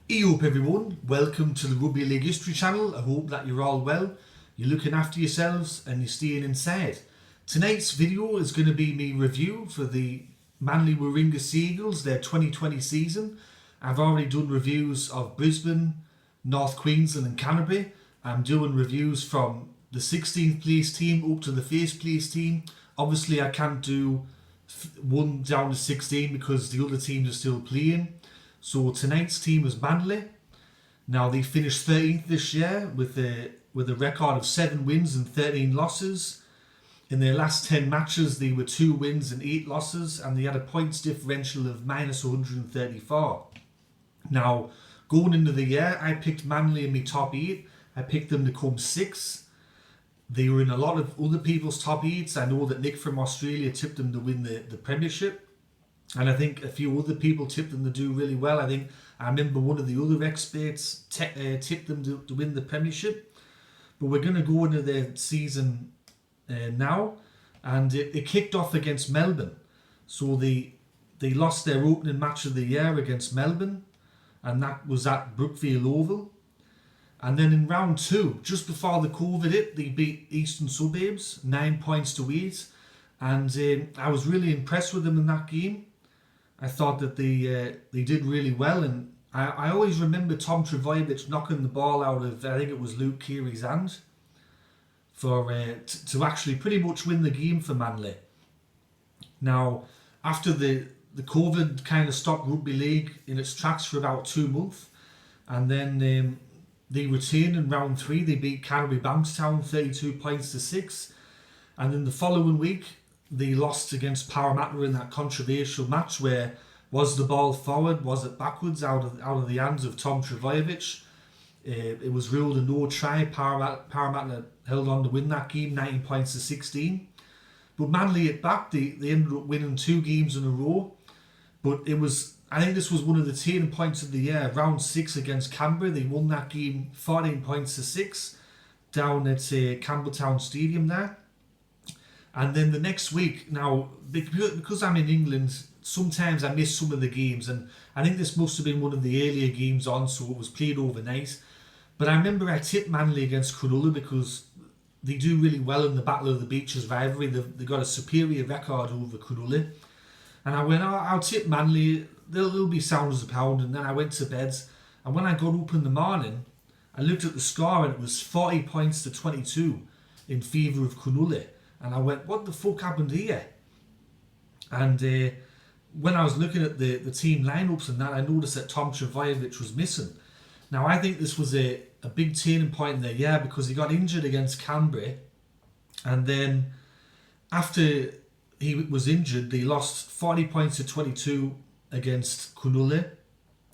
Hey up everyone, welcome to the Rugby League History channel. I hope that you're all well, you're looking after yourselves and you're staying inside. Tonight's video is going to be my review for the Manly-Warringah Seagulls, their 2020 season. I've already done reviews of Brisbane, North Queensland and Canterbury. I'm doing reviews from the 16th place team up to the 1st place team. Obviously I can't do 1 down to 16 because the other teams are still playing. So tonight's team was Manly. Now they finished 13th this year with a record of 7 wins and 13 losses. In their last 10 matches they were 2 wins and 8 losses, and they had a points differential of minus 134. Now going into the year I picked Manly in my top 8. I picked them to come 6th. They were in a lot of other people's top 8s. I know that Nick from Australia tipped them to win the premiership. And I think a few other people tipped them to do really well. I remember one of the other experts tipped them to win the premiership. But we're going to go into their season now. And it kicked off against Melbourne. So they lost their opening match of the year against Melbourne. And that was at Brookfield Oval. And then in round 2, just before the COVID hit, they beat Eastern Suburbs 9 points to 8. And I was really impressed with them in that game. I thought that they did really well, and I always remember Tom Trbojevic knocking the ball out of, I think it was Luke Keary's hand, for to actually pretty much win the game for Manly. Now, after the COVID kind of stopped rugby league in its tracks for about 2 months, and then they retained in round 3. They beat Canterbury Bankstown 32 points to 6, and then the following week they lost against Parramatta in that controversial match where was the ball forward, was it backwards, out of the hands of Tom Trbojevic. It was ruled a no try. Parramatta held on to win that game 19 points to 16. But Manly hit back. They ended up winning 2 games in a row. But I think this was one of the turning points of the year. Round 6 against Canberra, they won that game 14 points to 6 down at Campbelltown Stadium there. And then the next week, now, because I'm in England, sometimes I miss some of the games. And I think this must have been one of the earlier games on, so it was played overnight. But I remember I tipped Manly against Cronulla because they do really well in the Battle of the Beaches rivalry. They've got a superior record over Cronulla. And I went, I'll tip Manly, they'll be sound as a pound. And then I went to bed. And when I got up in the morning, I looked at the score and it was 40 points to 22 in favour of Cronulla. And I went, what the fuck happened here? And when I was looking at the team lineups and that, I noticed that Tom Trbojevic was missing. Now, I think this was a big turning point in their year because he got injured against Canberra. And then after he was injured, they lost 40 points to 22 against Cronulla,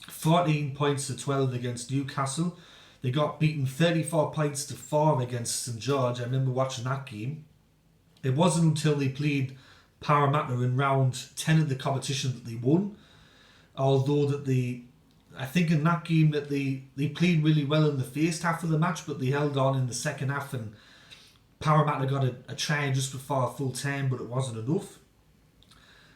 14 points to 12 against Newcastle. They got beaten 34 points to 4 against St George. I remember watching that game. It wasn't until they played Parramatta in round 10 of the competition that they won. Although that I think in that game that they played really well in the first half of the match, but they held on in the second half, and Parramatta got a try just before full time, but it wasn't enough.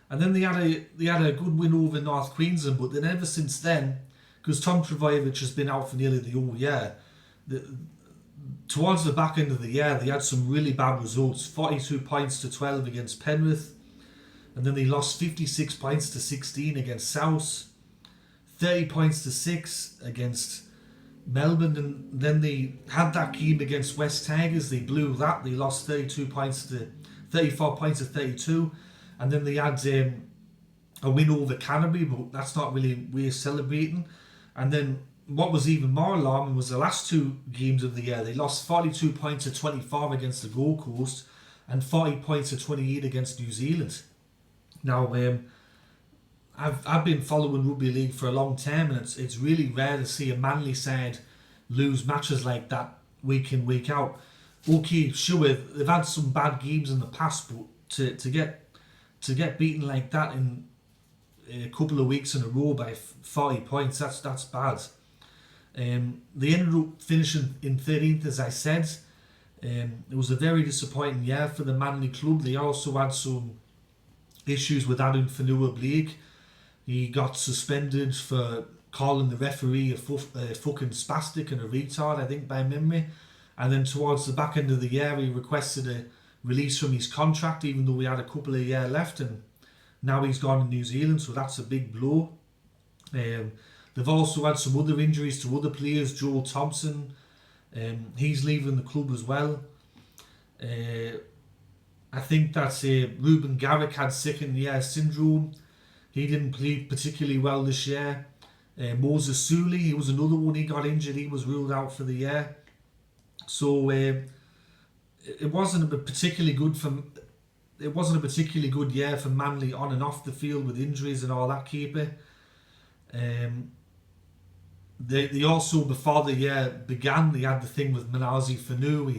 And then they had a good win over North Queensland, but then ever since then, because Tom Trbojevic has been out for nearly the whole year, towards the back end of the year, they had some really bad results. 42 points to 12 against Penrith. And then they lost 56 points to 16 against South. 30 points to 6 against Melbourne. And then they had that game against West Tigers. They blew that. They lost 34 points to 32. And then they had a win over Canterbury, but that's not really worth celebrating. And then what was even more alarming was the last 2 games of the year. They lost 42 points to 24 against the Gold Coast and 40 points to 28 against New Zealand. Now, I've been following rugby league for a long time, and it's really rare to see a Manly side lose matches like that week in, week out. Okay, sure, they've had some bad games in the past, but to get beaten like that in a couple of weeks in a row by 40 points, that's bad. They ended up finishing in 13th, as I said. It was a very disappointing year for the Manly club. They also had some issues with Adam Fanua Blake. He got suspended for calling the referee a fucking spastic and a retard, I think, by memory. And then towards the back end of the year, he requested a release from his contract, even though we had a couple of years left, and now he's gone to New Zealand, so that's a big blow. They've also had some other injuries to other players. Joel Thompson, he's leaving the club as well. I think that's Ruben Garrick had second year syndrome. He didn't play particularly well this year. Moses Sully, he was another one. He got injured. He was ruled out for the year. So it wasn't a particularly good year for Manly on and off the field with injuries and all that keeper. They also, before the year began, they had the thing with Manazi Fanu.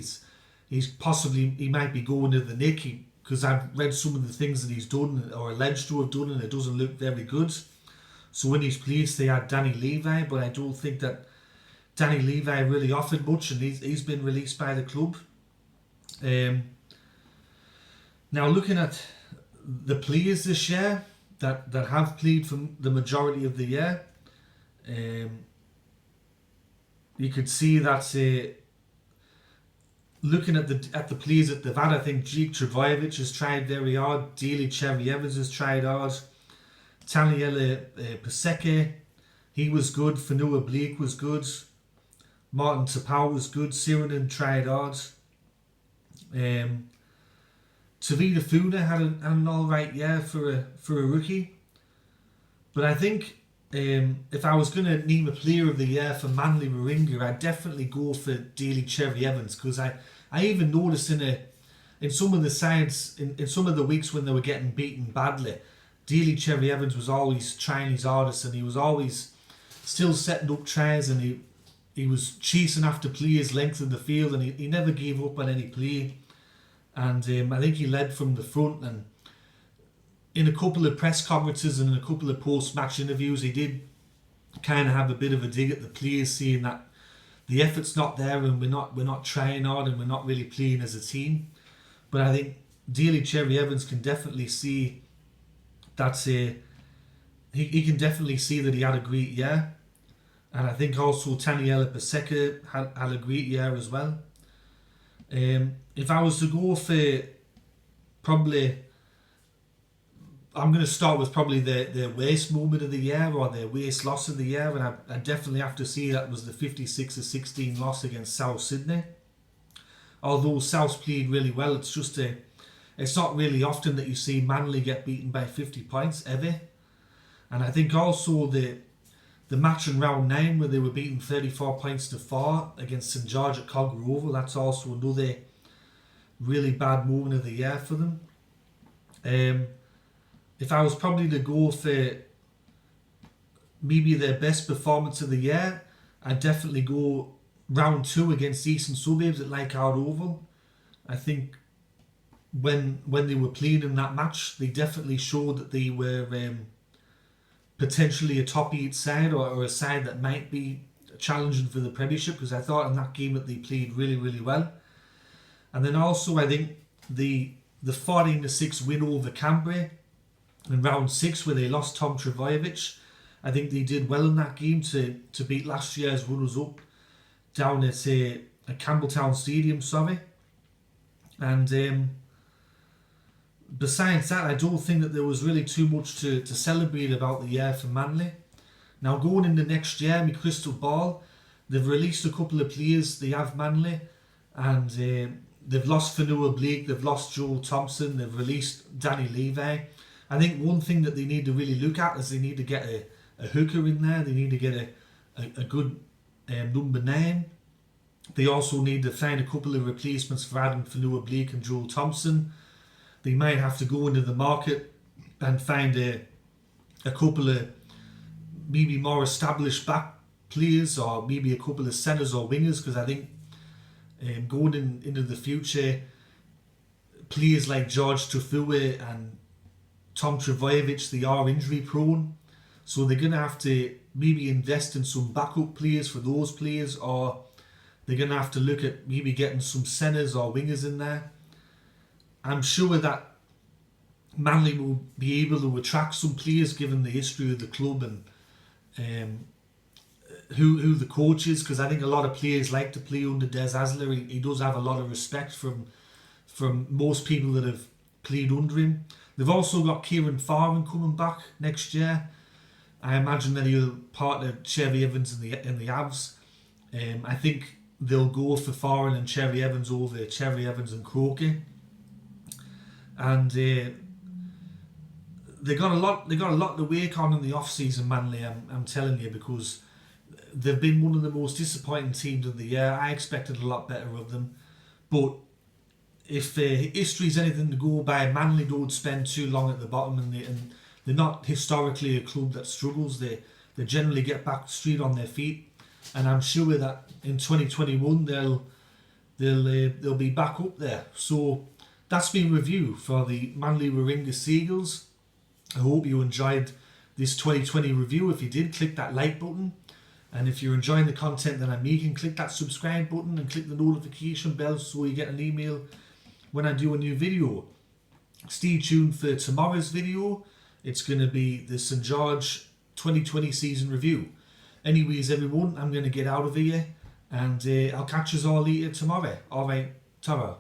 He might be going to the Nick, because I've read some of the things that he's done or alleged to have done, and it doesn't look very good. So in his place they had Danny Levi, but I don't think that Danny Levi really offered much, and he's been released by the club. Now looking at the players this year that have played for the majority of the year, you could see that looking at the players that they've had, I think Jake Trbojevic has tried very hard, Daly Cherry Evans has tried hard, Taniela Paseke, he was good, Fanua Blake was good, Martin Tapau was good, Siranen tried hard. Tavita Funa had an alright year for a rookie. But I think if I was going to name a player of the year for Manly-Warringah, I'd definitely go for Daly Cherry Evans, because I even noticed in some of the sides, in some of the weeks when they were getting beaten badly, Daly Cherry Evans was always trying his hardest, and he was always still setting up tries, and he was chasing after players length of the field, and he never gave up on any play. And I think he led from the front, and in a couple of press conferences and in a couple of post-match interviews, he did kind of have a bit of a dig at the players, saying that the effort's not there and we're not trying hard and we're not really playing as a team. But I think Daly Cherry Evans can definitely see that he can definitely see that he had a great year, and I think also Taniela Paseke had a great year as well. If I was to go for probably, I'm going to start with probably their worst moment of the year or their worst loss of the year, and I definitely have to say that was the 56-16 loss against South Sydney. Although South played really well, it's not really often that you see Manly get beaten by 50 points ever. And I think also the match in round 9 where they were beaten 34 points to 4 against St George at Cogra Oval, that's also another really bad moment of the year for them. If I was probably to go for maybe their best performance of the year, I'd definitely go round 2 against Eastern Suburbs at Leichhardt Oval. I think when they were playing in that match, they definitely showed that they were potentially a top 8 side, or a side that might be challenging for the Premiership, because I thought in that game that they played really, really well. And then also I think the 14-6 win over Canberra in round 6, where they lost Tom Trbojevic, I think they did well in that game to beat last year's runners-up down at Campbelltown Stadium, And besides that, I don't think that there was really too much to celebrate about the year for Manly. Now going into next year, my crystal ball, they've released a couple of players, they have Manly, and they've lost Fanua Blake, they've lost Joel Thompson, they've released Danny Levi. I think one thing that they need to really look at is they need to get a hooker in there, they need to get a good number 9. They also need to find a couple of replacements for Adam Fanua Blake and Joel Thompson. They might have to go into the market and find a couple of maybe more established back players, or maybe a couple of centres or wingers, because I think going into the future, players like George Tufua and Tom Trbojevic, they are injury prone, so they're going to have to maybe invest in some backup players for those players, or they're going to have to look at maybe getting some centres or wingers in there. I'm sure that Manly will be able to attract some players given the history of the club, and who the coach is, because I think a lot of players like to play under Des Hasler. He does have a lot of respect from most people that have played under him. They've also got Kieran Farman coming back next year. I imagine that he'll partner Cherry Evans in the Avs. I think they'll go for Farman and Cherry Evans over Cherry Evans and Croker. And they got a lot to work on in the off season, Manly. I'm telling you, because they've been one of the most disappointing teams of the year. I expected a lot better of them, but if history's anything to go by, Manly don't spend too long at the bottom, and they're not historically a club that struggles. They generally get back straight on their feet, and I'm sure that in 2021 they'll be back up there. So that's been review for the Manly-Warringah Seagulls. I hope you enjoyed this 2020 review. If you did, click that like button. And if you're enjoying the content that I'm making, click that subscribe button and click the notification bell so you get an email when I do a new video. Stay tuned for tomorrow's video. It's going to be the St. George 2020 season review. Anyways, everyone, I'm going to get out of here, and I'll catch us all later tomorrow. Alright, ta-ra.